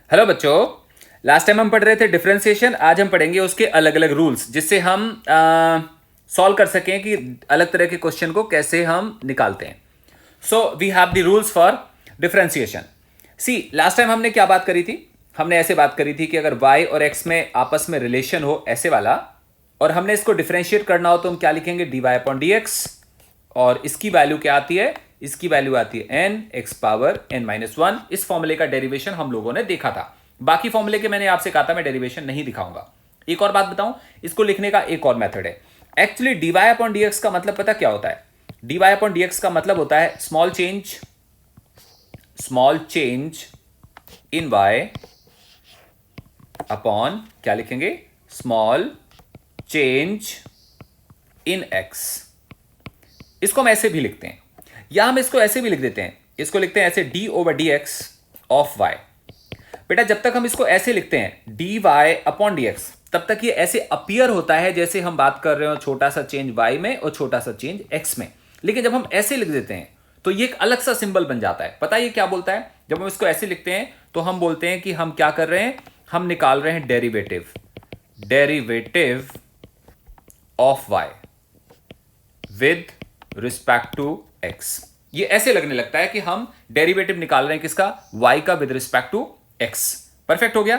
Hello बच्चों। Last time हम पढ़ रहे थे डिफरेंशिएशन। आज हम पढ़ेंगे उसके अलग अलग रूल्स जिससे हम सॉल्व कर सकें कि अलग तरह के क्वेश्चन को कैसे हम निकालते हैं। So we have the rules for differentiation. See, last time हमने क्या बात करी थी? हमने ऐसे बात करी थी कि अगर y और x में आपस में रिलेशन हो ऐसे वाला, और हमने इसको डिफरेंशिएट करना हो तो हम क्या लिखेंगे? dy upon dx। और इसकी वैल्यू क्या आती है? इसकी वैल्यू आती है n x power n minus one. इस फॉर्मूले का डेरिवेशन हम लोगों ने देखा था। बाकी फॉर्मूले के मैंने आपसे कहा था मैं डेरिवेशन नहीं दिखाऊंगा। एक और बात बताऊं, इसको लिखने का एक और मेथड है। एक्चुअली dy अपॉन dx का मतलब पता क्या होता है? dy अपॉन dx का मतलब होता है small change in y upon क्या लिखेंगे? Small change in x। इसको हम ऐसे भी लिखते हैं, या हम इसको ऐसे भी लिख देते हैं। इसको लिखते हैं ऐसे d over d x of y. बेटा जब तक हम इसको ऐसे लिखते हैं d y upon d x, तब तक ये ऐसे अपीयर होता है जैसे हम बात कर रहे हो छोटा सा चेंज वाई में और छोटा सा चेंज एक्स में। लेकिन जब हम ऐसे लिख देते हैं तो ये एक अलग सा सिंबल बन जाता है। पता है ये क्या बोलता है? जब हम इसको ऐसे लिखते हैं तो हम बोलते हैं कि हम क्या कर रहे हैं? हम निकाल रहे हैं derivative of y with respect to x. ये ऐसे लगने लगता है कि हम डेरिवेटिव निकाल रहे हैं किसका? y का with respect to x। Perfect हो गया।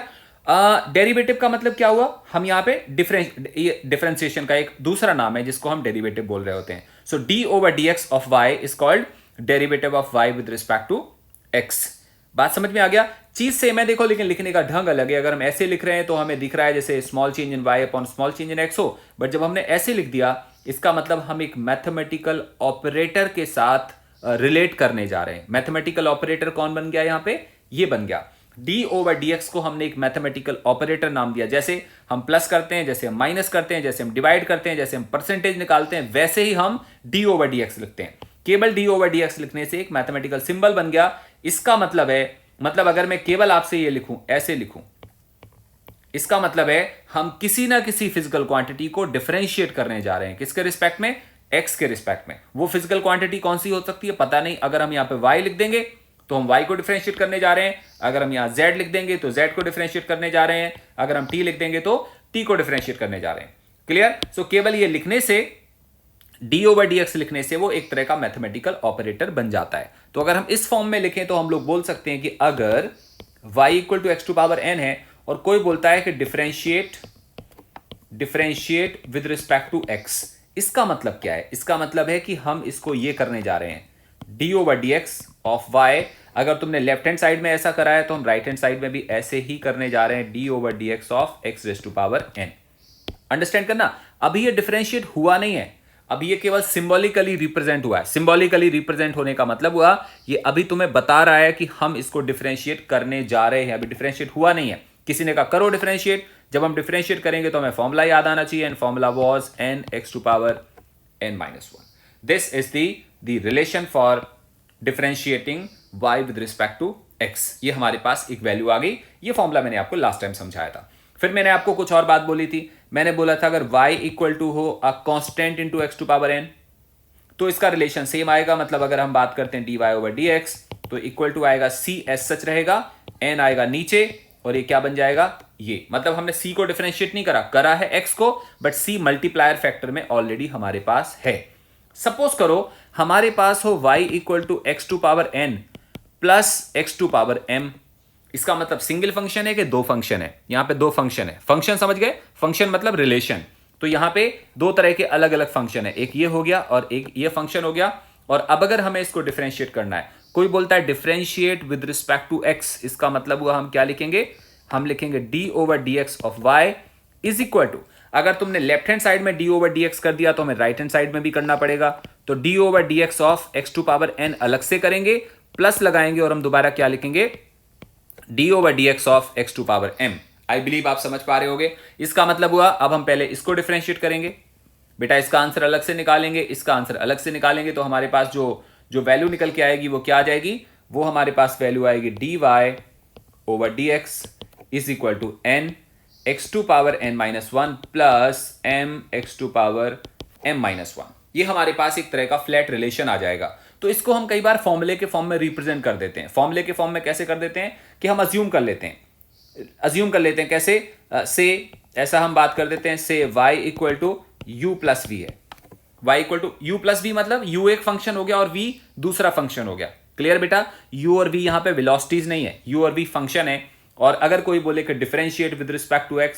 डेरिवेटिव का मतलब क्या हुआ? हम यहां पे डिफरेंशिएशन का एक दूसरा नाम है जिसको हम डेरिवेटिव बोल रहे होते हैं। So d over d x of y is called derivative of y with respect to x। बात समझ में आ गया? चीज सेम है देखो, लेकिन लिखने का ढंग अलग है। अगर हम ऐसे लिख रहे हैं तो हमें दिख रहा है जैसे small change in y upon small change in x हो, बट जब हमने ऐसे लिख दिया इसका मतलब हम एक मैथमेटिकल ऑपरेटर के साथ रिलेट करने जा रहे हैं। मैथमेटिकल ऑपरेटर कौन बन गया यहां पे? ये बन गया डी ओवर डी एक्स को हमने एक मैथमेटिकल ऑपरेटर नाम दिया। जैसे हम प्लस करते हैं, जैसे हम माइनस करते हैं, जैसे हम डिवाइड करते हैं, जैसे हम परसेंटेज निकालते हैं, वैसे ही हम डी ओवर डी एक्स लिखते हैं। केवल डी ओवर डी एक्स लिखने से एक मैथमेटिकल सिंबल बन गया। इसका मतलब है, मतलब अगर मैं केवल आपसे ये लिखूं, ऐसे लिखूं, इसका मतलब है हम किसी ना किसी फिजिकल क्वांटिटी को डिफरेंशिएट करने जा रहे हैं। किसके रिस्पेक्ट में? एक्स के रिस्पेक्ट में। वो फिजिकल क्वांटिटी कौन सी हो सकती है पता नहीं। अगर हम यहां पे y लिख देंगे तो हम y को डिफरेंशिएट करने जा रहे हैं। अगर हम यहां z लिख देंगे तो z को डिफरेंशिएट करने जा रहे हैं। अगर हम t लिख देंगे तो t को डिफरेंशिएट करने जा रहे हैं। क्लियर? सो केवल ये लिखने से, डी ओवर डी एक्स लिखने से वो एक तरह का मैथमेटिकल ऑपरेटर बन जाता है। तो अगर हम इस फॉर्म में लिखें तो हम लोग बोल सकते हैं कि अगर y equal to x to power n है और कोई बोलता है कि differentiate with respect to x, इसका मतलब क्या है? इसका मतलब है कि हम इसको ये करने जा रहे हैं d over d x of y. अगर तुमने लेफ्ट हैंड साइड में ऐसा करा है तो हम राइट हैंड साइड में भी ऐसे ही करने जा रहे हैं d over d x of x raise to power n। Understand करना, अभी ये डिफरेंशिएट हुआ नहीं है, अभी ये केवल सिंबॉलिकली रिप्रेजेंट हुआ है। सिंबॉलिकली रिप्रेजेंट होने का मतलब हुआ ये अभी तुम्हें बता रहा है कि हम इसको डिफरेंशिएट करने जा रहे हैं। अभी डिफरेंशिएट हुआ नहीं है। किसी ने कहा करो डिफरेंशिएट। जब हम डिफरेंशिएट करेंगे तो हमें फॉर्मूला याद आना चाहिए, and formula was n x to power n minus one. This is the relation for differentiating y with respect to x। ये हमारे पास एक वैल्यू आ गई। ये फॉर्मूला मैंने आपको लास्ट टाइम समझाया था। फिर मैंने आपको कुछ और बात बोली थी। मैंने बोला था अगर y इक्वल टू हो a constant into x to power n तो इसका रिलेशन सेम आएगा। मतलब अगर हम बात करते हैं dy ओवर dx तो इक्वल टू आएगा c एस सच रहेगा, n आएगा नीचे और ये क्या बन जाएगा? ये मतलब हमने c को डिफरेंशिएट नहीं करा है x को, बट c मल्टीप्लायर फैक्टर में ऑलरेडी हमारे पास है। सपोज करो हमारे पास हो y equal to x to power n plus x to power m। इसका मतलब सिंगल फंक्शन है कि दो फंक्शन है? यहां पे दो फंक्शन है। फंक्शन समझ गए? फंक्शन मतलब रिलेशन। तो यहां पे दो तरह के अलग अलग फंक्शन है, एक ये हो गया और एक ये फंक्शन हो गया। और अब अगर हमें इसको डिफरेंशिएट करना है, कोई बोलता है differentiate with respect to x, इसका मतलब हुआ हम क्या लिखेंगे? हम लिखेंगे d over d x of y is equal to, अगर तुमने लेफ्ट हैंड साइड में डी ओवर डी एक्स कर दिया तो हमें राइट हैंड साइड में भी करना पड़ेगा। तो d over d x of x to power n अलग से करेंगे, प्लस लगाएंगे और हम दोबारा क्या लिखेंगे? D over d x of x to power m. I believe आप समझ पा रहे होगे। इसका मतलब हुआ अब हम पहले इसको डिफरेंशिएट करेंगे। बेटा इसका आंसर अलग से निकालेंगे, इसका आंसर अलग से निकालेंगे, तो हमारे पास जो वैल्यू निकल के आएगी वो क्या आ जाएगी? वो हमारे पास वैल्यू आएगी d y over d x is equal to n x to power n minus one plus m x to power m minus one. ये हमारे पास एक तरह का फ्लैट रिलेशन आ जाएगा। तो इसको हम कई बार फॉर्मूले के फॉर्म में रिप्रेजेंट कर देते हैं। फॉर्मूले के फॉर्म में कैसे कर देते हैं कि हम अज्यूम कर लेते हैं अज्यूम कर लेते हैं कैसे, से ऐसा हम बात कर देते हैं, से y equal to u plus v है। y equal to u plus v मतलब u एक फंक्शन हो गया और v दूसरा फंक्शन हो गया। क्लियर बेटा, u और v यहां पे वेलोसिटीज नहीं है, u और v फंक्शन है। और अगर कोई बोले कि differentiate with respect to x,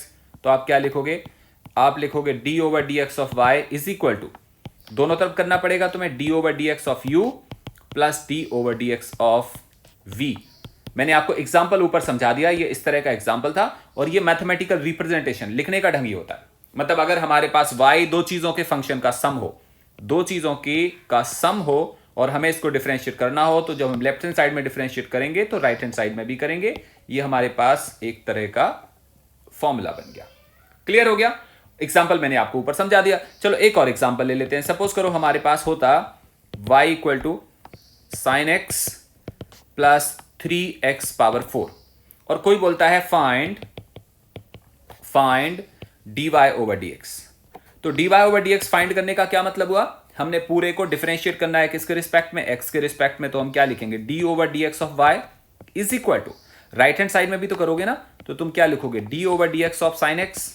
तो आप क्या लिखोगे, आप लिखोगे d over d x of y is equal to, दोनों तरफ करना पड़ेगा तुम्हें, d over d x of u plus d over d x of v. मैंने आपको एग्जाम्पल ऊपर समझा दिया, ये इस तरह का एग्जाम्पल था। और ये मैथमेटिकल रिप्रेजेंटेशन लिखने का ढंग ही होता है। मतलब अगर हमारे पास y दो चीजों के फंक्शन का सम हो, दो चीजों की का सम हो और हमें इसको डिफरेंशिएट करना हो, तो जब हम लेफ्ट हैंड साइड में डिफरेंशिएट करेंगे तो राइट हैंड साइड में भी करेंगे। ये हमारे पास एक तरह का फॉर्मूला बन गया। क्लियर हो गया, एग्जाम्पल मैंने आपको ऊपर समझा दिया। चलो एक और एग्जाम्पल ले लेते हैं। सपोज करो हमारे पास होता y equal to sine x plus 3x power 4 और कोई बोलता है फाइंड dy ओवर dx। तो dy ओवर dx फाइंड करने का क्या मतलब हुआ, हमने पूरे को डिफरेंशिएट करना है किसके रिस्पेक्ट में, x के रिस्पेक्ट में। तो हम क्या लिखेंगे, d over dx of y is equal to, right hand side में भी तो करोगे ना, तो तुम क्या लिखोगे, d over dx of sine x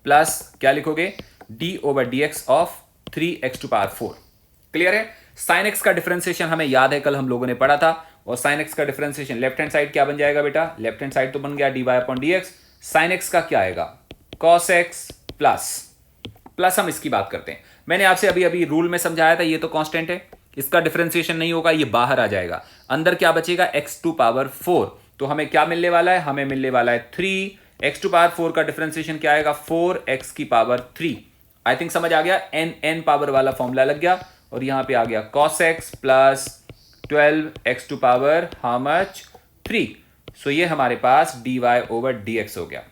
plus क्या लिखोगे, d over dx of 3x to power 4। Clear है, साइन एक्स का डिफरेंशिएशन हमें याद है, कल हम लोगों ने पढ़ा था। और साइन एक्स का डिफरेंशिएशन लेफ्ट हैंड साइड क्या बन जाएगा बेटा, लेफ्ट हैंड साइड तो बन गया dy upon dx, sign x का क्या आएगा, cos x प्लस हम इसकी बात करते हैं। मैंने आपसे अभी अभी रूल में समझाया था, ये तो कांस्टेंट है, इसका डिफरेंशिएशन नहीं होगा, ये बाहर आ जाएगा। अंदर क्या बचेगा, x टू पावर 4। तो हमें क्या मिलने वाला है, हमें मिलने वाला है 3x टू पावर 4 का डिफरेंशिएशन क्या आएगा, 4x की पावर 3। आई थिंक समझ आ गया, n पावर वाला फॉर्मूला लग गया। और यहां पे आ गया cos x plus 12x to power how much 3। So ये हमारे पास dy ओवर dx हो गया।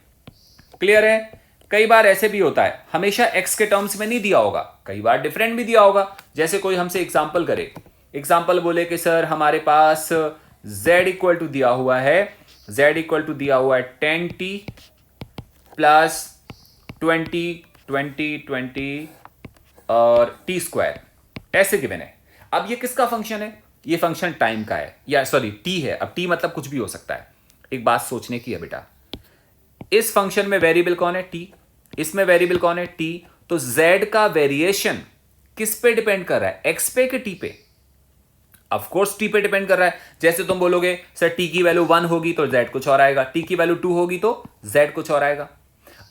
क्लियर है, कई बार ऐसे भी होता है, हमेशा x के टर्म्स में नहीं दिया होगा, कई बार डिफरेंट भी दिया होगा। जैसे कोई हमसे एग्जांपल करे, एग्जांपल बोले कि सर हमारे पास z इक्वल टू दिया हुआ है, z इक्वल टू दिया हुआ है 10t प्लस 20 और t स्क्वायर, ऐसे गिवन है। अब ये किसका फंक्शन है, ये फंक्शन टाइम का है, या सॉरी t है। अब t मतलब कुछ भी हो सकता है। एक बात सोचने की है बेटा, इस फंक्शन में वेरिएबल कौन है, t, इसमें वेरिएबल कौन है, t। तो z का वेरिएशन किस पे डिपेंड कर रहा है, x पे कि t पे, ऑफ कोर्स t पे डिपेंड कर रहा है। जैसे तुम बोलोगे सर t की वैल्यू 1 होगी तो z कुछ और आएगा, t की वैल्यू 2 होगी तो z कुछ और आएगा।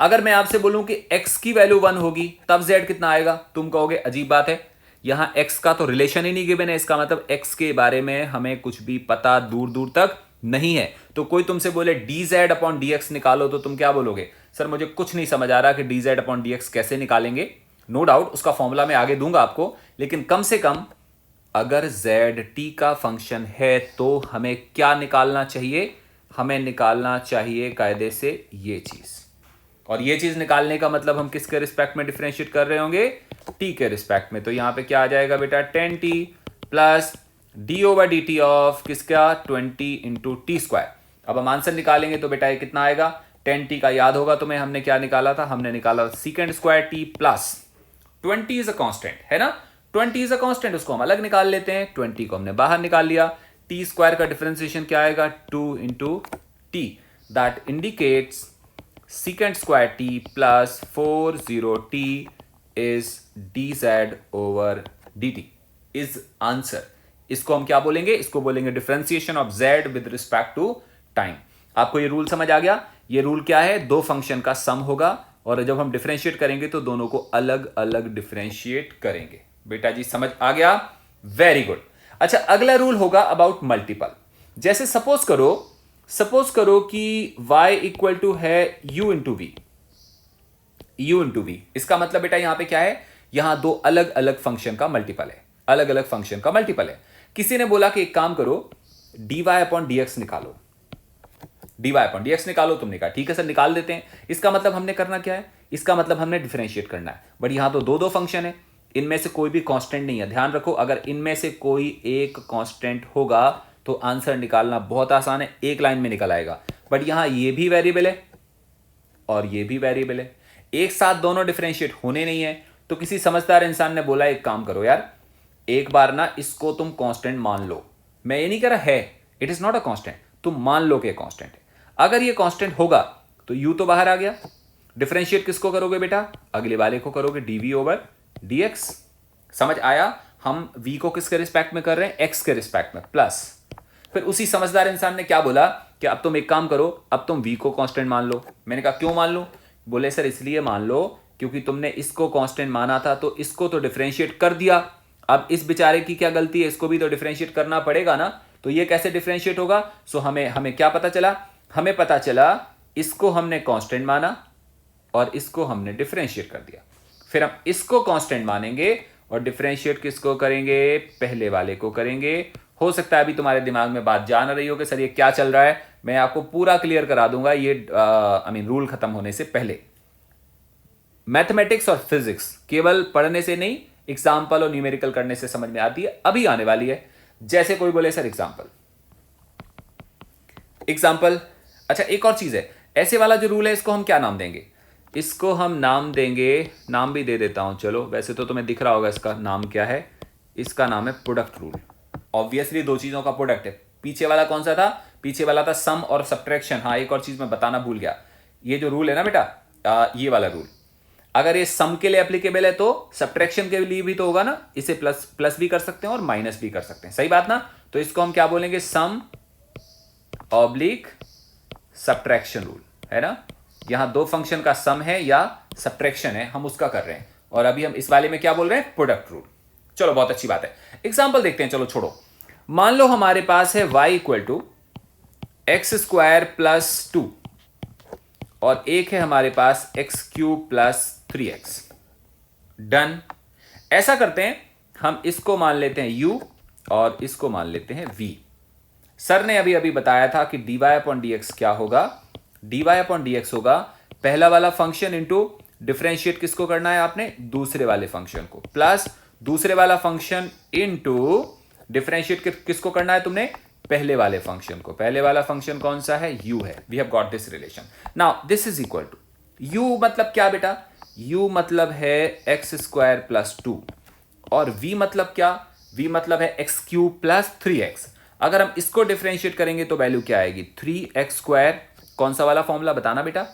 अगर मैं आपसे बोलूं कि x की वैल्यू 1 होगी तब z कितना आएगा, तुम कहोगे अजीब बात है, यहां x का तो रिलेशन ही नहीं गिवन है, इसका मतलब x के बारे में हमें कुछ भी पता दूर दूर तक नहीं है। तो कोई तुमसे बोले dz अपॉन dx निकालो, तो तुम क्या बोलोगे, सर मुझे कुछ नहीं समझ आ रहा कि dz अपॉन dx कैसे निकालेंगे। नो डाउट उसका फॉर्मूला मैं आगे दूंगा आपको, लेकिन कम से कम अगर z t का फंक्शन है तो हमें क्या निकालना चाहिए, हमें निकालना चाहिए कायदे से ये चीज। और ये चीज निकालने का मतलब हम किसके रिस्पेक्ट में डिफरेंशिएट कर रहे होंगे, t के रिस्पेक्ट में। तो यहां पे क्या आ जाएगा बेटा, 10t plus d over D T of किसका, 20 इंटू टी स्क्वायर। अब हम आंसर निकालेंगे तो बेटा ये कितना आएगा, 10t का याद होगा तुम्हें, हमने क्या निकाला था, हमने निकाला secant square t plus 20 is a constant है ना, 20 इज अ कांस्टेंट, उसको हम अलग निकाल लेते हैं, 20 को हमने बाहर निकाल लिया। टी स्क्वायर का डिफरेंशिएशन क्या आएगा, 2 into T, that indicates secant square t plus 40t is dz over dt is answer। इसको हम क्या बोलेंगे, इसको बोलेंगे differentiation of z with respect to time. आपको ये रूल समझ आ गया, ये रूल क्या है, दो फंक्शन का सम होगा और जब हम डिफरेंशिएट करेंगे तो दोनों को अलग अलग डिफरेंशिएट करेंगे। बेटा जी समझ आ गया, वेरी गुड। अच्छा अगला रूल होगा अबाउट मल्टीपल। जैसे सपोज करो कि y इक्वल टू है u इंटू वी, इसका मतलब बेटा यहां पे क्या है, यहां दो अलग अलग फंक्शन का मल्टीपल है, अलग अलग फंक्शन का मल्टीपल है। किसी ने बोला कि एक काम करो dy अपॉन dx निकालो, तुमने कहा ठीक है सर निकाल देते हैं। इसका मतलब हमने करना क्या है, इसका मतलब हमने डिफरेंशिएट करना है। बट यहां तो दो फंक्शन है, इनमें से कोई भी कांस्टेंट नहीं है। ध्यान रखो, अगर इनमें से कोई एक कांस्टेंट होगा तो आंसर निकालना बहुत आसान है, एक लाइन में निकल आएगा। बट यहां ये भी वेरिएबल है और ये भी वेरिएबल है, एक साथ दोनों डिफरेंशिएट होने नहीं है। तो किसी समझदार इंसान ने बोला एक काम करो यार, एक बार ना इसको तुम कांस्टेंट मान लो। मैं ये नहीं कह रहा है, it is not a constant, तुम मान लो कि कांस्टेंट है। अगर ये कांस्टेंट होगा तो u तो बाहर आ गया, डिफरेंशिएट किसको करोगे बेटा, अगले वाले को करोगे, dv ओवर dx। समझ आया, हम v को किसके रिस्पेक्ट में कर रहे हैं, x के रिस्पेक्ट में, प्लस फिर उसी समझदार इंसान ने क्या बोला कि अब तुम एक काम करो, अब तुम v को कांस्टेंट मान लो। मैंने कहा क्यों मान लो, बोले सर इसलिए मान लो क्योंकि तुमने इसको कांस्टेंट माना था तो इसको तो डिफरेंशिएट कर दिया, अब इस बेचारे की क्या गलती है, इसको भी तो डिफरेंशिएट करना पड़ेगा ना, तो ये कैसे डिफरेंशिएट होगा। सो हमें क्या पता चला, हमें पता चला इसको हमने कांस्टेंट माना और इसको हमने डिफरेंशिएट कर दिया, फिर हम इसको कांस्टेंट मानेंगे और डिफरेंशिएट किसको करेंगे, पहले वाले को करेंगे। हो सकता है अभी तुम्हारे दिमाग में बात जा ना रही हो कि सर ये क्या चल रहा है, मैं आपको पूरा क्लियर करा दूंगा ये रूल खत्म होने से पहले। मैथमेटिक्स और फिजिक्स केवल पढ़ने से नहीं, एग्जाम्पल और न्यूमेरिकल करने से समझ में आती है, अभी आने वाली है। जैसे कोई बोले सर एग्जाम्पल, अच्छा एक और चीज है, ऐसे वाला जो रूल है इसको हम क्या नाम देंगे, इसको हम नाम देंगे, नाम भी दे देता हूं चलो, वैसे तो तुम्हें दिख रहा होगा इसका नाम क्या है, इसका नाम है प्रोडक्ट रूल। ऑब्वियसली दो चीजों का प्रोडक्ट है। पीछे वाला कौन सा था, पीछे वाला था सम और सब्ट्रैक्शन। हाँ एक और चीज मैं बताना भूल गया, ये जो रूल है ना बेटा, ये वाला रूल अगर ये सम के लिए एप्लीकेबल है तो सब्ट्रैक्शन के लिए भी तो होगा ना, इसे प्लस प्लस भी कर सकते हैं और माइनस भी कर सकते हैं, सही बात ना। तो इसको हम क्या बोलेंगे, सम ऑब्लिक सब्ट्रैक्शन रूल, है ना। यहां दो फंक्शन का सम है या सब्ट्रैक्शन है, हम उसका कर रहे हैं, और अभी हम इस वाले में क्या बोल रहे हैं, प्रोडक्ट रूल। चलो बहुत अच्छी बात है, एग्जाम्पल देखते हैं, चलो छोड़ो। मान लो हमारे पास है y equal to x square plus 2 और एक है हमारे पास x cube plus 3x। Done. ऐसा करते हैं, हम इसको मान लेते हैं u और इसको मान लेते हैं v। सर ने अभी अभी बताया था कि dy अपॉन dx क्या होगा, dy अपॉन dx होगा पहला वाला फंक्शन इंटू डिफरेंशिएट किसको करना है आपने, दूसरे वाले फंक्शन को, प्लस दूसरे वाला फंक्शन इंटू डिफरेंशिएट किसको करना है तुमने, पहले वाले फंक्शन को। पहले वाला फंक्शन कौन सा है, u है। We have got this relation. Now this is equal to u मतलब क्या बेटा, u मतलब है एक्स स्क्वायर प्लस 2 और v मतलब क्या, v मतलब है एक्स क्यूब प्लस 3x। अगर हम इसको डिफरेंशिएट करेंगे तो वैल्यू क्या आएगी, 3x स्क्वायर, कौन सा वाला फॉर्मूला बताना बेटा,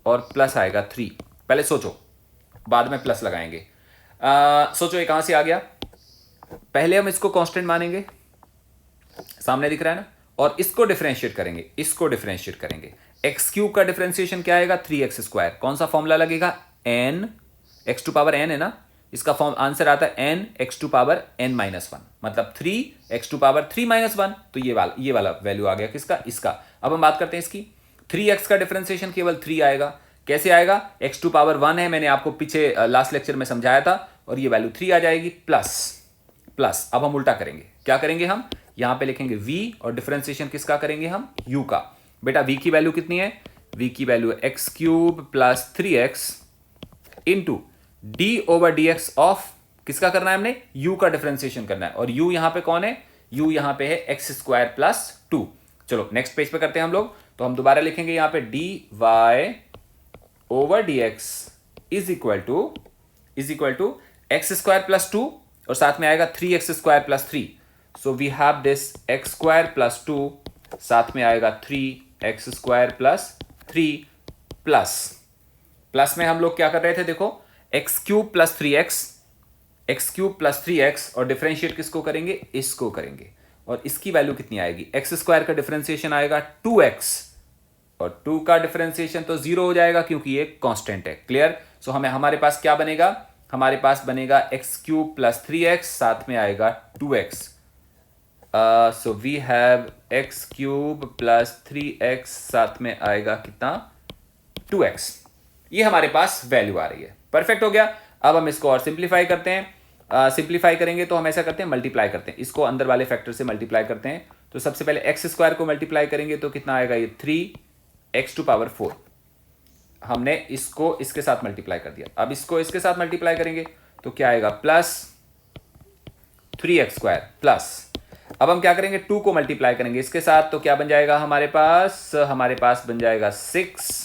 और प्लस आएगा 3। पहले सोचो, बाद में प्लस लगाएंगे। सोचो ये कहां से आ गया, पहले हम इसको कांस्टेंट मानेंगे, सामने दिख रहा है ना, और इसको डिफरेंशिएट करेंगे, इसको डिफरेंशिएट करेंगे। एक्स क्यूब का डिफरेंशिएशन क्या आएगा, 3x स्क्वायर, कौन सा फॉर्मूला लगेगा, n, x to power n है ना, इसका फॉर्म आंसर आता है n x to power n minus 1, मतलब 3x टू पावर 3 माइनस 1। तो ये वाला वैल्यू आ गया किसका, इसका। अब हम बात करते हैं इसकी, 3x का डिफरेंशिएशन केवल 3 आएगा, कैसे आएगा, x टू पावर 1 है, मैंने आपको पीछे लास्ट लेक्चर में समझाया था, और ये वैल्यू 3 आ जाएगी, प्लस प्लस। अब हम उल्टा करेंगे, क्या करेंगे, हम यहां पे लिखेंगे v और डिफरेंशिएशन किसका करेंगे हम, u का। बेटा v की वैल्यू कितनी है, v की वैल्यू है x cube plus 3x into d over dx of किसका करना है हमने, u का डिफरेंशिएशन करना है, और u यहां पे कौन है, u यहां पे है एक्स स्क्वायर प्लस 2। चलो नेक्स्ट पेज पे करते हैं हम लोग, तो हम दोबारा लिखेंगे यहां पे dy over dx is equal to x square plus 2 और साथ में आएगा 3x square plus 3। So we have this x square plus 2, साथ में आएगा 3x स्क्वायर प्लस 3 प्लस में हम लोग क्या कर रहे थे, देखो x cube plus 3x, x cube plus 3x, और डिफरेंशिएट किसको करेंगे, इसको करेंगे, और इसकी वैल्यू कितनी आएगी, एक्स स्क्वायर का डिफरेंशिएशन आएगा 2x, और 2 का डिफरेंशिएशन तो 0 हो जाएगा क्योंकि ये कांस्टेंट है। क्लियर। सो हमारे पास क्या बनेगा, हमारे पास बनेगा एक्स क्यूब प्लस 3x, साथ में आएगा 2x। So we have x cube plus 3x, साथ में आएगा कितना, 2x। ये हमारे पास वैल्यू आ रही है, परफेक्ट हो गया। अब हम इसको और सिंप्लीफाई करते हैं, सिंप्लीफाई करेंगे तो हम ऐसा करते हैं, मल्टीप्लाई करते हैं, इसको अंदर वाले फैक्टर से मल्टीप्लाई करते हैं। तो सबसे पहले एक्स स्क्वायर को मल्टीप्लाई करेंगे तो कितना आएगा, ये 3x टू पावर 4। हमने इसको इसके साथ मल्टीप्लाई कर दिया, अब इसको इसके साथ मल्टीप्लाई करेंगे तो क्या आएगा, प्लस 3x स्क्वायर प्लस, अब हम क्या करेंगे, 2 को मल्टीप्लाई करेंगे इसके साथ, तो क्या बन जाएगा हमारे पास बन जाएगा 6x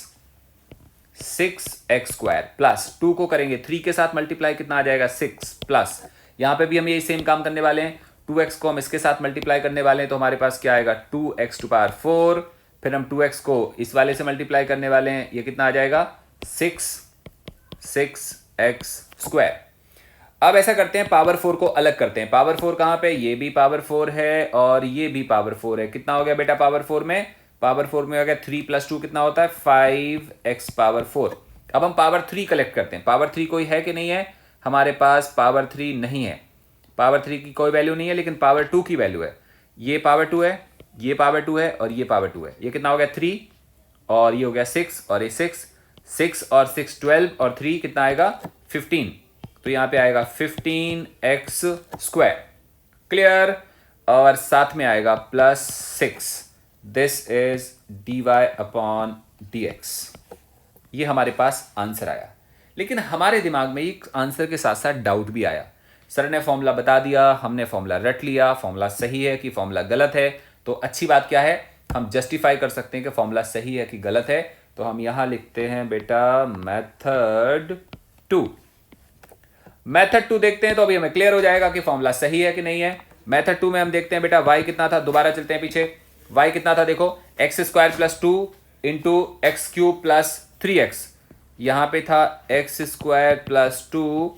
स्क्वायर प्लस 2 को करेंगे 3 के साथ मल्टीप्लाई, कितना आ जाएगा 6 प्लस, यहां पे भी हम यही सेम काम करने वाले हैं, 2x को हम इसके साथ मल्टीप्लाई करने वाले हैं, तो हमारे पास क्या आएगा 2x टू पावर 4 फिर हम 2x को इस वाले से मल्टीप्लाई करने वाले हैं, ये कितना आ जाएगा 6x स्क्वायर। अब ऐसा करते हैं, पावर 4 को अलग करते हैं। पावर 4 कहां पे, ये भी पावर 4 है और ये भी पावर 4 है। कितना हो गया बेटा पावर 4 में, पावर 4 में हो गया 3 + 2 कितना होता है 5x पावर 4। अब हम पावर 3 कलेक्ट करते हैं। पावर 3 कोई है कि नहीं है, हमारे पास पावर 3 नहीं है, पावर 3 की कोई वैल्यू नहीं है, लेकिन पावर 2 की वैल्यू है। ये पावर 2 है, ये पावर 2 है और ये पावर 2 है। ये कितना हो गया 3 और ये हो गया 6 और ये 6 और 6 12 और 3 कितना आएगा 15। तो यहां पे आएगा 15x स्क्वायर। क्लियर। और साथ में आएगा +6। This is dy/dx। ये हमारे पास आंसर आया। लेकिन हमारे दिमाग में एक आंसर के साथ साथ डाउट भी आया। सर ने फॉर्मूला बता दिया, हमने फॉर्मूला रट लिया, फॉर्मूला सही है कि फॉर्मूला गलत है। तो अच्छी बात क्या है, हम जस्टिफाई कर सकते हैं कि फॉर्मूला सही है कि गलत है। तो हम यहां लिखते हैं बेटा मेथड 2। मेथड 2 देखते हैं तो अभी हमें क्लियर हो जाएगा कि फॉर्मूला सही है कि नहीं है। मेथड 2 में हम देखते हैं बेटा y कितना था, दोबारा चलते हैं पीछे। y कितना था देखो, x² + 2 इंटू x³ + 3x। यहां पे था x² + 2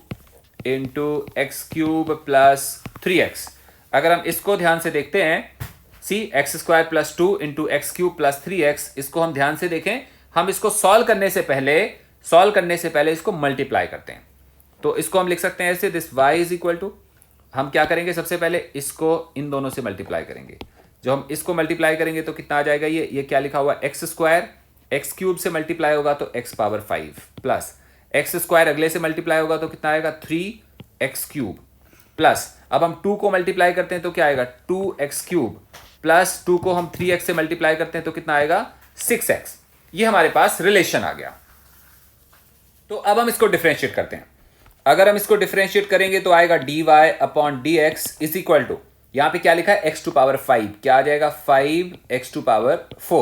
इंटू x³ + 3x। अगर हम इसको ध्यान से देखते हैं, x² + 2 इंटू x³ + 3x, इसको हम ध्यान से देखें, हम इसको सॉल्व करने से पहले इसको मल्टीप्लाई करते हैं। तो इसको हम लिख सकते हैं ऐसे, this y is equal to, हम क्या करेंगे सबसे पहले इसको इन दोनों से मल्टीप्लाई करेंगे। जो हम इसको मल्टीप्लाई करेंगे तो कितना आ जाएगा, ये क्या लिखा हुआ x² x³ से मल्टीप्लाई होगा तो x पावर 5 प्लस x² अगले से मल्टीप्लाई होगा तो कितना आएगा 3x³ प्लस, अब हम 2 को मल्टीप्लाई करते हैं तो क्या आएगा 2x³ प्लस 2 को हम 3x से मल्टीप्लाई करते हैं तो कितना आएगा 6x। ये हमारे पास रिलेशन आ गया। तो अब हम इसको डिफरेंशिएट करते हैं। अगर हम इसको डिफरेंशिएट करेंगे तो आएगा dy/dx इज इक्वल टू, यहां पे क्या लिखा है x⁵, क्या आ जाएगा 5x⁴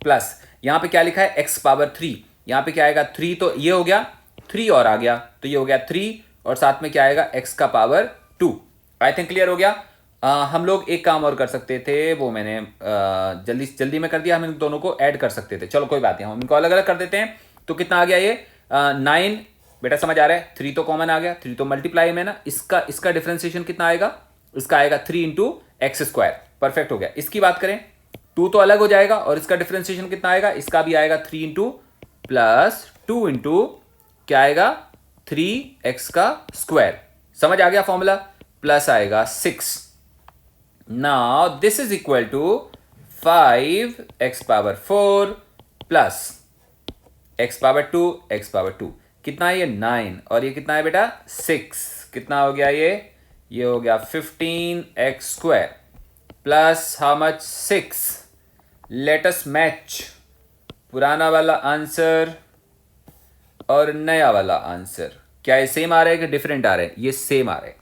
प्लस यहां पे क्या लिखा है x⁵, यहां पे क्या आएगा 3, तो ये हो गया 3 और आ गया तो ये हो गया 3 और साथ में क्या आएगा x⁻²। आई थिंक क्लियर हो गया। हम लोग एक काम और कर सकते थे, वो मैंने जल्दी में कर दिया। हम इन दोनों को ऐड कर सकते थे, चलो कोई बात नहीं, हम इनको अलग अलग कर देते हैं। तो कितना आ गया ये 9 बेटा, समझ आ रहा है, 3 तो कॉमन आ गया, 3 तो मल्टीप्लाई में ना, इसका डिफरेंशिएशन कितना आएगा, इसका आएगा 3 इंटू x²। परफेक्ट हो गया। इसकी बात करें 2 तो अलग हो जाएगा और इसका डिफरेंशिएशन कितना आएगा, इसका भी आएगा 3 इंटू प्लस 2 इंटू क्या आएगा 3x²। समझ आ गया फॉर्मूला, प्लस आएगा 6। Now this is equal to 5x⁴ plus x⁻², कितना है ये 9 और ये कितना है बेटा 6। कितना हो गया ये हो गया 15x² plus how much 6। Let us match पुराना वाला आंसर और नया वाला आंसर। क्या ये सेम आ रहा है कि डिफरेंट आ रहे हैं, ये सेम आ रहे हैं।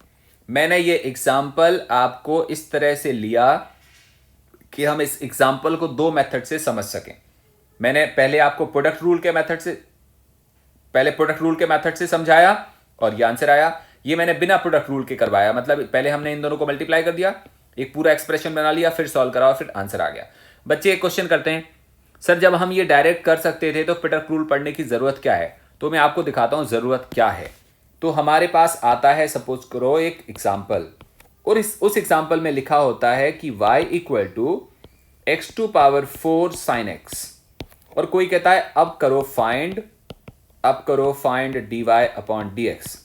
मैंने ये एग्जाम्पल आपको इस तरह से लिया कि हम इस एग्जाम्पल को 2 मेथड से समझ सकें। मैंने पहले आपको प्रोडक्ट रूल के मेथड से समझाया और ये आंसर आया। ये मैंने बिना प्रोडक्ट रूल के करवाया, मतलब पहले हमने इन दोनों को मल्टीप्लाई कर दिया, एक पूरा एक्सप्रेशन बना लिया, फिर सॉल्व करा और फिर आंसर आ गया। बच्चे एक क्वेश्चन करते हैं, सर जब हम ये डायरेक्ट कर सकते थे तो प्रोडक्ट रूल पढ़ने की जरूरत क्या है। तो मैं आपको दिखाता हूं जरूरत क्या है। तो हमारे पास आता है, सपोज करो एक एग्जाम्पल, और उस एग्जाम्पल में लिखा होता है कि y equal to x⁴ sin x, और कोई कहता है अब करो फाइंड dy/dx।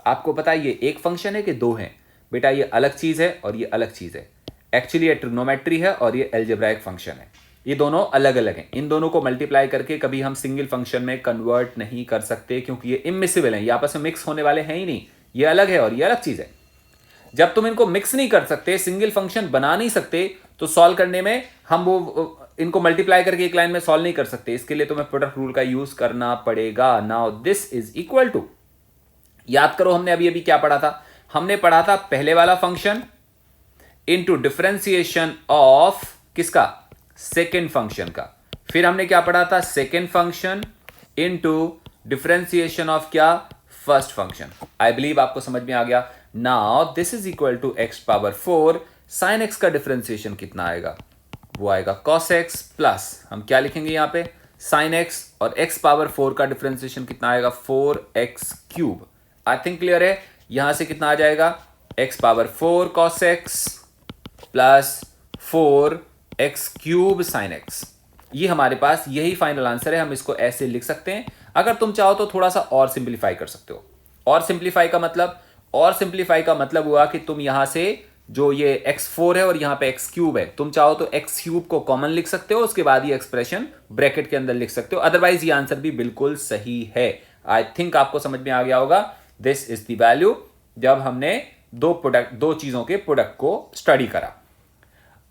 आपको पता है ये एक फंक्शन है कि 2 हैं बेटा, ये अलग चीज है और ये अलग चीज है। एक्चुअली ये ट्रिग्नोमेट्री है और ये अलजेब्राइक फंक्शन है। ये दोनों अलग अलग हैं। इन दोनों को मल्टीप्लाई करके कभी हम सिंगल फंक्शन में कन्वर्ट नहीं कर सकते, क्योंकि ये इमिसिबल हैं, ये आपस में मिक्स होने वाले हैं ही नहीं। ये अलग है और ये अलग चीज है। जब तुम इनको मिक्स नहीं कर सकते, सिंगल फंक्शन बना नहीं सकते, तो सॉल्व करने में हम वो इनको मल्टीप्लाई करके एक लाइन में सॉल्व नहीं कर सकते। इसके लिए तुम्हें प्रोडक्ट रूल का यूज करना पड़ेगा। Now this is equal to, याद करो हमने अभी क्या पढ़ा था, हमने पढ़ा था पहले वाला फंक्शन इनटू डिफरेंशिएशन ऑफ किसका, सेकेंड फंक्शन का। फिर हमने क्या पढ़ा था, second function into differentiation of क्या, फर्स्ट फंक्शन। आई बिलीव आपको समझ में आ गया। Now this is equal to x⁴ sin x का डिफरेंशिएशन कितना आएगा, वो आएगा cos x प्लस हम क्या लिखेंगे यहाँ पे sin x, और x पावर 4 का डिफरेंशिएशन कितना आएगा 4x cube. I think clear है। यहां से कितना आ जाएगा x power 4 cos x plus 4x cube sin x। ये हमारे पास यही फाइनल आंसर है। हम इसको ऐसे लिख सकते हैं। अगर तुम चाहो तो थोड़ा सा और सिंप्लीफाई कर सकते हो। और सिंप्लीफाई का मतलब हुआ कि तुम यहां से जो ये x4 है और यहां पे x क्यूब है, तुम चाहो तो x क्यूब को कॉमन लिख सकते हो, उसके बाद ये एक्सप्रेशन ब्रैकेट के अंदर लिख सकते हो। अदरवाइज ये आंसर भी बिल्कुल सही है। आई थिंक आपको समझ में आ गया होगा। दिस इज द वैल्यू जब हमने दो चीजों के प्रोडक्ट को स्टडी करा।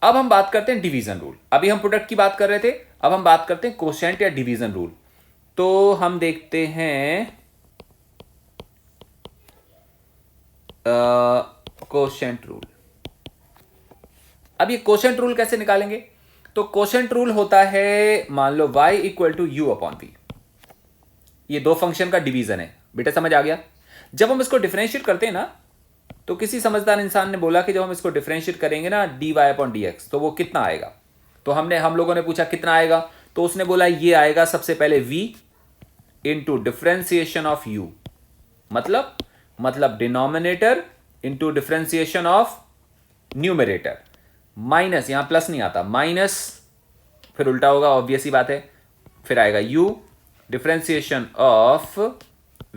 अब हम बात करते हैं डिवीजन रूल। अभी हम प्रोडक्ट की बात कर रहे थे, अब हम बात करते हैं कोशेंट या डिवीजन रूल। तो हम देखते हैं कोशेंट रूल। अब ये कोशेंट रूल कैसे निकालेंगे? तो कोशेंट रूल होता है, मान लो y equal to u upon v. ये दो फंक्शन का डिवीजन है। बेटा समझ आ गया? जब हम इसको डिफरेंशिएट करते हैं ना, तो किसी समझदार इंसान ने बोला कि जब हम इसको डिफरेंशिएट करेंगे ना dy अपॉन dx, तो वो कितना आएगा? तो हम लोगों ने पूछा कितना आएगा, तो उसने बोला ये आएगा सबसे पहले v into differentiation of u, मतलब denominator into differentiation of numerator, minus, यहां प्लस नहीं आता, माइनस फिर उल्टा होगा, ऑब्वियस ही बात है, फिर आएगा u differentiation of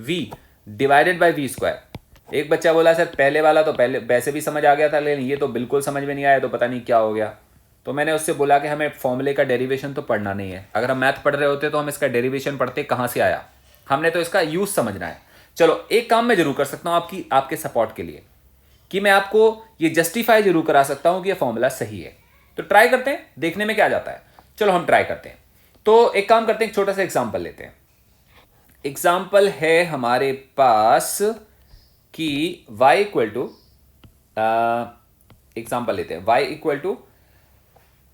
v divided by v square. एक बच्चा बोला सर पहले वाला तो पहले वैसे भी समझ आ गया था, लेकिन ये तो बिल्कुल समझ में नहीं आया, तो पता नहीं क्या हो गया। तो मैंने उससे बोला कि हमें फॉर्मूले का डेरिवेशन तो पढ़ना नहीं है। अगर हम मैथ पढ़ रहे होते तो हम इसका डेरिवेशन पढ़ते, कहां से आया, हमने तो इसका यूज समझना है। चलो एक काम मैं जरूर कर सकता हूं आपके सपोर्ट के लिए, कि मैं आपको ये जस्टिफाई जरूर करा सकता हूं कि ये फॉर्मूला सही है। तो ट्राई करते हैं, देखने में क्या जाता है। चलो हम ट्राई करते हैं। तो एक काम करते हैं, एक छोटा सा एग्जांपल लेते हैं। एग्जांपल है हमारे पास कि y इक्वल टू, एग्जांपल लेते हैं y इक्वल टू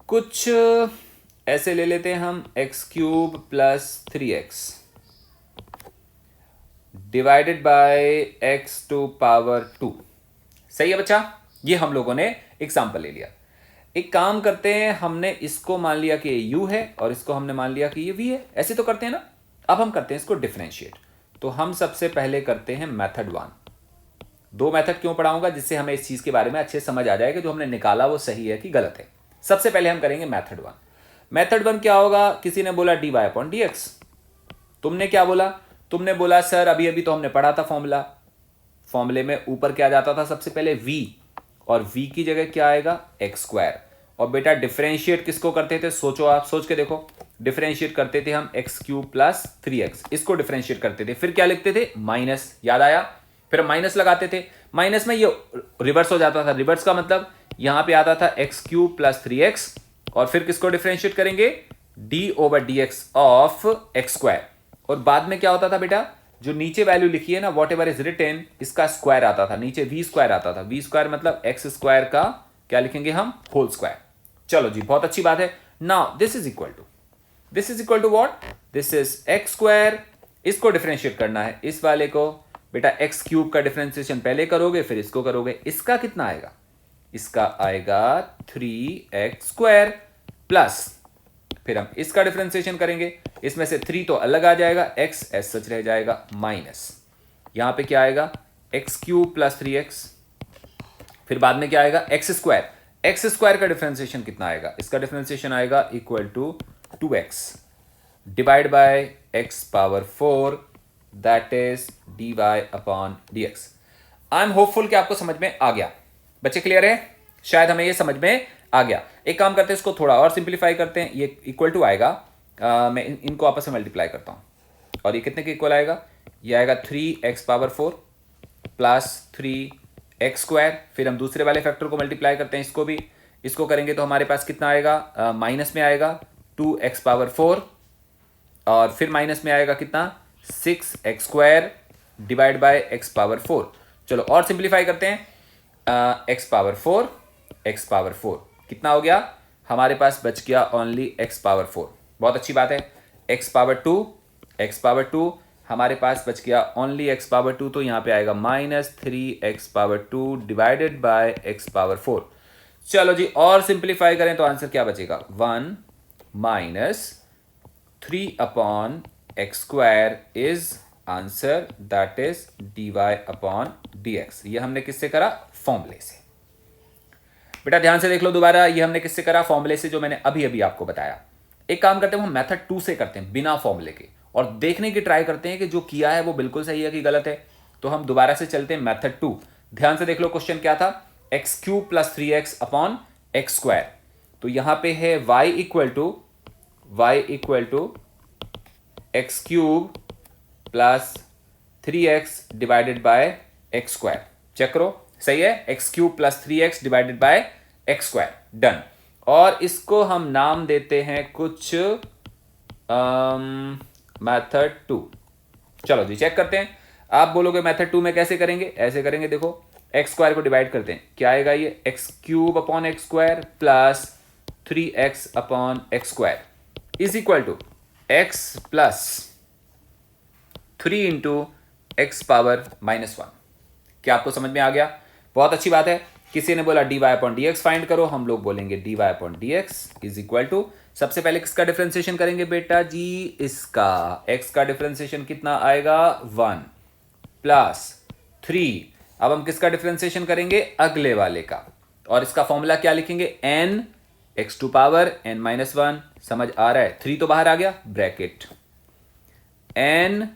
कुछ ऐसे ले लेते हैं हम, x cube plus 3x divided by x to power 2। सही है बच्चा? ये हम लोगों ने एग्जांपल ले लिया। एक काम करते हैं, हमने इसको मान लिया कि ये u है और इसको हमने मान लिया कि ये v है। ऐसे तो करते हैं ना। अब हम करते हैं इसको डिफरेंशिएट। तो हम सबसे पहले करते हैं मेथड 1। दो मेथड क्यों पढ़ाऊंगा? जिससे हमें इस चीज के बारे में अच्छे समझ आ जाएगा जो हमने निकाला वो सही है कि गलत है। सबसे पहले हम करेंगे मेथड 1। मेथड 1 क्या होगा? किसी ने बोला dy अपॉन dx। तुमने क्या बोला? तुमने बोला सर अभी अभी तो हमने पढ़ा था फॉर्मूला, फॉर्मूले में ऊपर क्या जाता था सबसे पहले v, और v की जगह क्या आएगा x स्क्वायर। और बेटा डिफरेंशिएट किसको करते थे? सोचो, आप सोच के देखो। डिफरेंशिएट करते थे हम x क्यूब प्लस 3x, इसको डिफरेंशिएट करते थे, फिर क्या लिखते थे? माइनस, याद आया? फिर माइनस लगाते थे, माइनस में ये रिवर्स हो जाता था। रिवर्स का मतलब यहां पे आता था x क्यूब प्लस 3x, और फिर किसको डिफरेंशिएट करेंगे? d over dx of x square. और बाद में क्या होता था बेटा? जो नीचे वैल्यू लिखी है ना, वॉट एवर इज रिटेन, इसका स्क्वायर आता था, नीचे v स्क्वायर आता था। v स्क्वायर मतलब x स्क्वायर का क्या लिखेंगे हम? Whole square. चलो जी, बहुत अच्छी बात है। Now this is equal to what? This is x square. इसको डिफरेंशिएट करना है, इस वाले को। बेटा x क्यूब का डिफरेंशिएशन पहले करोगे, फिर इसको करोगे। इसका कितना आएगा? इसका आएगा 3x स्क्वायर प्लस, फिर हम इसका डिफरेंशिएशन करेंगे, इसमें से 3 तो अलग आ जाएगा, x एस सच रह जाएगा, माइनस यहां पे क्या आएगा? x क्यूब प्लस 3x, फिर बाद में क्या आएगा? x स्क्वायर का डिफरेंशिएशन कितना आएगा? इसका डिफरेंशिएशन आएगा equal to 2x divide by x power 4, that is dy upon dx। I am hopeful कि आपको समझ में आ गया। बच्चे क्लियर है? शायद हमें ये समझ में आ गया। एक काम करते हैं, इसको थोड़ा और सिंप्लीफाई करते हैं। ये इक्वल टू आएगा, मैं इनको आपस में मल्टीप्लाई करता हूं, और ये कितने के इक्वल आएगा? ये आएगा 3x power 4 plus 3x square. फिर हम दूसरे वाले फैक्टर को मल्टीप्लाई करते हैं, इसको भी। इसको करेंगे तो हमारे पास कितना आएगा? माइनस में आएगा 2x पावर 4, और फिर माइनस में आएगा कितना? 6x square divide by x power 4। चलो और सिंप्लीफाई करते हैं। x पावर 4 कितना हो गया? हमारे पास बच गया ओनली x पावर 4। बहुत अच्छी बात है। x पावर 2 हमारे पास बच गया ओनली x पावर 2, तो यहां पे आएगा minus 3x power 2 divided by x power 4। चलो जी, और सिंप्लीफाई करें तो आंसर क्या बचेगा, 1 minus 3/x² is answer, that is dy/dx। ये हमने किससे करा, फॉर्मूले से। बेटा ध्यान से देख लो दोबारा, ये हमने किससे करा, फॉर्मूले से, जो मैंने अभी अभी आपको बताया। एक काम करते हैं, हम मेथड 2 से करते हैं बिना फॉर्मूले के, और देखने की ट्राई करते हैं कि जो किया है वो बिल्कुल सही है कि गलत है। तो हम दोबारा से चलते हैं मेथड 2। ध्यान से देख लो, क्वेश्चन क्या था, x³ + 3x/x²। तो यहां पे है y = x³ + 3x/x²। चेक करो, सही है, x³ + 3x/x²। डन। और इसको हम नाम देते हैं कुछ मेथड 2। चलो जी चेक करते हैं। आप बोलोगे मेथड 2 में कैसे करेंगे, ऐसे करेंगे, देखो x² को डिवाइड करते हैं, क्या आएगा, ये x³/x² + 3x/x² is equal to x + 3 × x⁻⁻1। क्या आपको समझ में आ गया? बहुत अच्छी बात है। किसी ने बोला dy/dx फाइंड करो, हम लोग बोलेंगे dy/dx इज इक्वल टू, सबसे पहले किसका डिफरेंशिएशन करेंगे बेटा जी, इसका x का डिफरेंशिएशन कितना आएगा, 1 + 3। अब हम किसका डिफरेंशिएशन करेंगे, अगले वाले का, और इसका फॉर्मूला क्या लिखेंगे, n x⁻n−1। समझ आ रहा है, 3 तो बाहर आ गया, ब्रैकेट n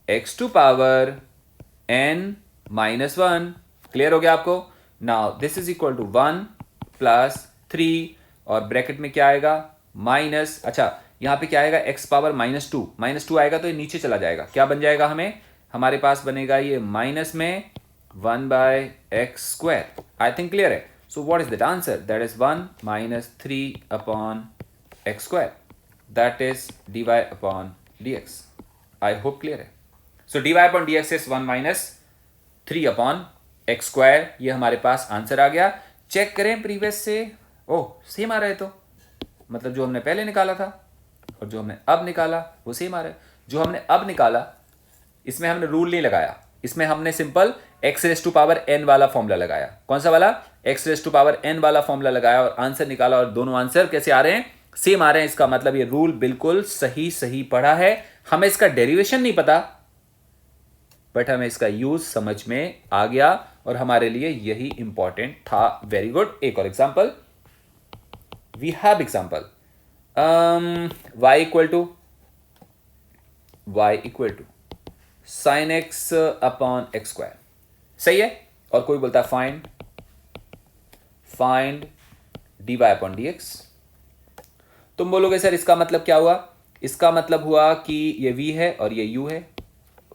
x⁻n−1। क्लियर हो गया आपको? Now this is equal to 1 + 3, और ब्रैकेट में क्या आएगा, माइनस, अच्छा यहां पे क्या आएगा, x⁻−2। -2 आएगा तो ये नीचे चला जाएगा, क्या बन जाएगा, हमारे पास बनेगा ये माइनस में 1/x²। आई थिंक क्लियर है। So what is that answer, that is 1 - 3/x², that is dy/dx। I hope clear है। सो dy/dx इज 1 - 3/x²। ये हमारे पास आंसर आ गया। चेक करें प्रीवियस से, ओह सेम आ रहा है, तो मतलब जो हमने पहले निकाला था और जो हमने अब निकाला वो सेम आ रहा है। जो हमने अब निकाला, इसमें हमने रूल नहीं लगाया, इसमें हमने सिंपल x⁻n वाला फॉर्मूला लगाया। कौन सा वाला, x⁻n वाला फॉर्मूला लगाया, और आंसर निकाला, और दोनों आंसर कैसे आ रहे हैं, सेम आ रहे हैं। इसका मतलब ये रूल बिल्कुल सही पढ़ा है। हमें इसका डेरिवेशन नहीं पता, बट हमें इसका यूज समझ में आ गया, और हमारे लिए यही इंपॉर्टेंट था। Very good. एक और example, we have example, y = sin x/x²। सही है। और कोई बोलता है फाइंड dy/dx। तुम बोलोगे सर इसका मतलब क्या हुआ, इसका मतलब हुआ कि ये v है और ये u है।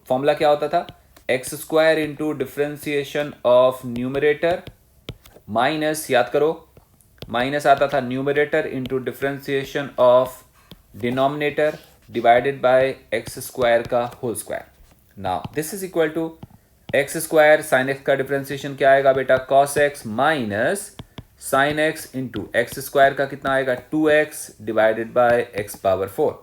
फॉर्मूला क्या होता था, x² × differentiation of numerator minus, याद करो, माइनस आता था numerator into differentiation of denominator divided by x² का whole square. Now this is equal to x², sin x का डिफरेंशिएशन क्या आएगा बेटा, cos x minus sin x into x² का कितना आएगा, 2x divided by x⁻4।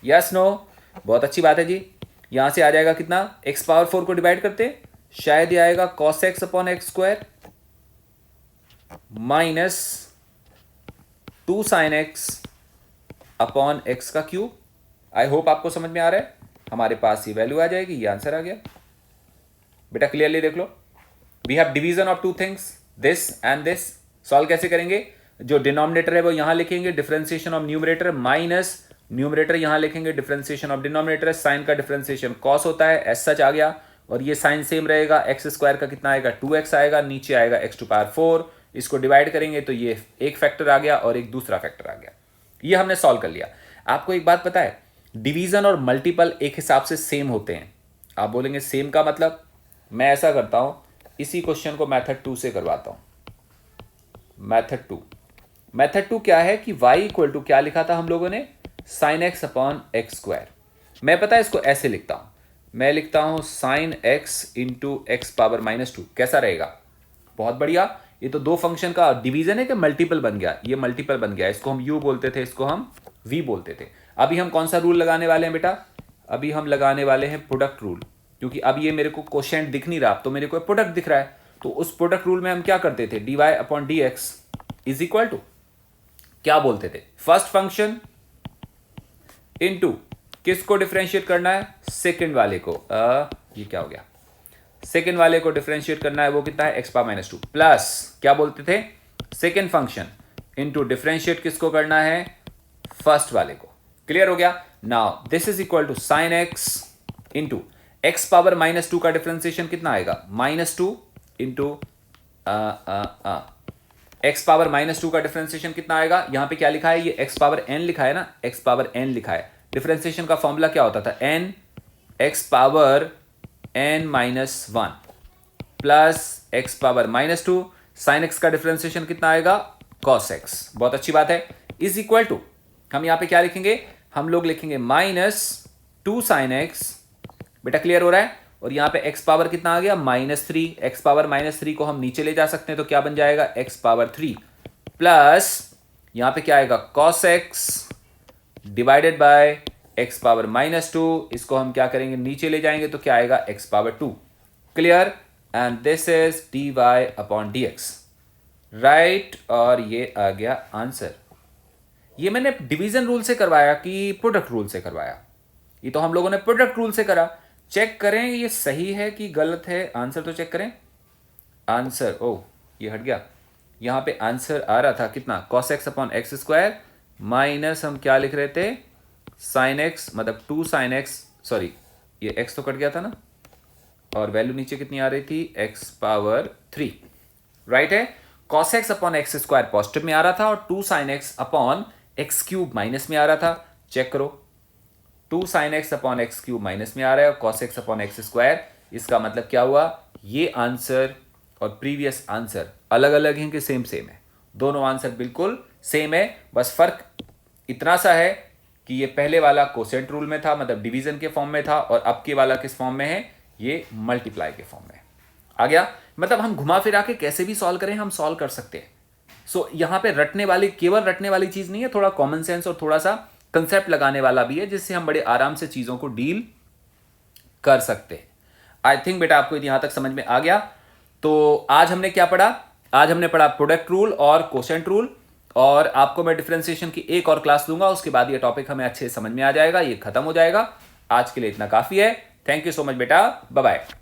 Yes no, बहुत अच्छी बात है जी। यहां से आ जाएगा कितना, x⁻4 को डिवाइड करते शायद ये आएगा cos x/x² minus 2 sin x/x³। I hope आपको समझ में आ रहा है। हमारे पास ये वैल्यू आ जाएगी, ये आंसर आ गया। बेटा क्लियरली देख लो, we have division of two things, this and this. Solve कैसे करेंगे, जो डिनोमिनेटर है वो यहां लिखेंगे, differentiation of numerator minus numerator यहां लिखेंगे, डिफरेंशिएशन ऑफ डिनोमिनेटर। साइन का डिफरेंशिएशन कॉस होता है, एस सच आ गया, और ये साइन सेम रहेगा, x² का कितना आएगा, 2x आएगा, नीचे आएगा x⁴। इसको डिवाइड करेंगे तो ये एक फैक्टर आ गया और एक दूसरा फैक्टर आ गया। ये हमने सॉल्व कर लिया। आपको एक बात पता है, डिवीजन और मल्टीपल एक हिसाब से सेम होते हैं। आप बोलेंगे सेम का मतलब, मैं ऐसा करता हूं, इसी क्वेश्चन को मेथड 2 से करवाता हूं। मेथड 2 क्या है कि y = क्या लिखा था हम लोगों ने, sin x/x²। मैं पता है इसको ऐसे लिखता हूं, मैं लिखता हूं sin x × x⁻−2। कैसा रहेगा, बहुत बढ़िया। ये तो दो फंक्शन का डिवीजन है कि मल्टीपल बन गया, ये मल्टीपल बन गया। इसको हम u बोलते थे, इसको हम v बोलते थे। अभी हम कौन सा रूल लगाने वाले हैं बेटा, अभी हम लगाने वाले हैं प्रोडक्ट रूल, क्योंकि अब ये मेरे को कोशेंट दिख नहीं रहा, तो मेरे को प्रोडक्ट दिख रहा है। तो उस प्रोडक्ट रूल में हम क्या करते थे, dy upon dx is equal to क्या बोलते थे, फर्स्ट फंक्शन इनटू किसको डिफरेंशिएट करना है, सेकंड वाले को, ये क्या हो गया, सेकंड वाले को डिफरेंशिएट करना है, वो कितना है, एक्स पावर -2 प्लस क्या बोलते थे, सेकंड फंक्शन इनटू डिफरेंशिएट किसको करना है, फर्स्ट वाले को। क्लियर हो गया। Now this is equal to sine x into x power -2 का डिफरेंशिएशन कितना आएगा, -2 इंटू एक्स पावर -2 का डिफरेंशिएशन कितना आएगा, यहां पे क्या लिखा है, ये एक्स पावर n लिखा है ना, एक्स पावर n लिखा है। डिफरेंशिएशन का फॉर्मूला क्या होता था, n x power n-1 plus x power -2 sign x का डिफरेंशिएशन कितना आएगा, cos x। बहुत अच्छी बात है। इज इक्वल टू हम यहां पे क्या लिखेंगे, हम लोग लिखेंगे -2 साइन एक्स, बेटा क्लियर हो रहा है, और यहां पे एक्स पावर कितना आ गया, -3, एक्स पावर -3 को हम नीचे ले जा सकते हैं तो क्या बन जाएगा, एक्स पावर 3 प्लस यहां पे क्या आएगा, cos x divided by x power -2, इसको हम क्या करेंगे, नीचे ले जाएंगे तो क्या आएगा, x power 2। Clear, and this is dy upon dx, right. और ये आ गया आंसर। ये मैंने डिवीजन रूल से करवाया कि प्रोडक्ट रूल से करवाया, ये तो हम लोगों ने प्रोडक्ट रूल से करा। चेक करें ये सही है कि गलत है, आंसर तो चेक करें। आंसर, ओ ये हट गया, यहां पे आंसर आ रहा था कितना, cos x upon x square minus हम क्या लिख रहे थे, साइन एक्स, मतलब 2 साइन एक्स, सॉरी ये x तो कट गया था ना, और वैल्यू नीचे कितनी आ रही थी, x पावर 3, राइट है। cos x upon x square positive में आ रहा था और 2 sine x upon x cube minus में आ रहा था। चेक करो, 2 sine x upon x cube minus में आ रहा है और cos x upon x square, इसका मतलब क्या हुआ, ये आंसर और प्रीवियस आंसर अलग अलग हैं कि सेम सेम है, दोनों आंसर बिल्कुल सेम है। बस फर्क इतना सा है कि ये पहले वाला कोसेंट रूल में था, मतलब डिवीजन के फॉर्म में था, और अब के वाला किस फॉर्म में है, ये मल्टीप्लाई के फॉर्म में आ गया। मतलब हम घुमा फिरा के कैसे भी सॉल्व करें, हम सॉल्व कर सकते हैं। सो यहां पे रटने वाली, केवल रटने वाली चीज नहीं है, थोड़ा कॉमन सेंस और थोड़ा सा कंसेप्ट लगाने वाला भी है, जिससे हम बड़े आराम से चीजों को डील कर सकते हैं। आई थिंक बेटा आपको यहां तक समझ में आ गया। तो आज हमने क्या पढ़ा, आज हमने पढ़ा प्रोडक्ट रूल और कोसेंट रूल, और आपको मैं डिफरेंशिएशन की एक और क्लास दूंगा, उसके बाद ये टॉपिक हमें अच्छे से समझ में आ जाएगा, ये खत्म हो जाएगा। आज के लिए इतना काफी है। थैंक यू सो मच बेटा, बाय बाय।